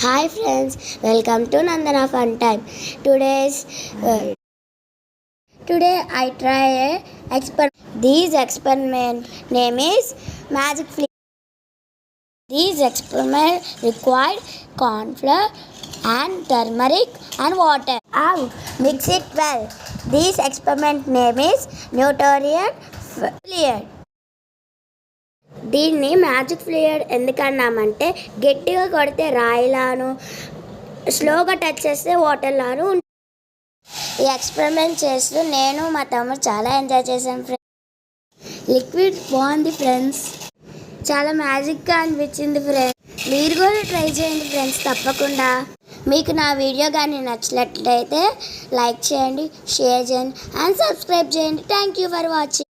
Hi friends, welcome to Nandana Fun Time. Today I try a experiment. This experiment name is Magic Flip. This experiment required corn flour and turmeric and water. Mix it well. This experiment name is Newtonian Fluid. దీన్ని magic flayer ఎందుకన్నామంటే గట్టిగా కొడితే రాయిలాను స్లోగా touch చేస్తే వాటర్లాను. ఈ experiment చేస్తూ నేను మా తమ్ముడు చాలా ఎంజాయ్ చేశాను ఫ్రెండ్స్. లిక్విడ్ బాగుంది ఫ్రెండ్స్, చాలా మ్యాజిక్గా అనిపించింది ఫ్రెండ్స్. మీరు కూడా ట్రై చేయండి ఫ్రెండ్స్ తప్పకుండా. మీకు నా వీడియో కానీ నచ్చినట్లయితే లైక్ చేయండి, షేర్ చేయండి అండ్ సబ్స్క్రైబ్ చేయండి. Thank you for watching.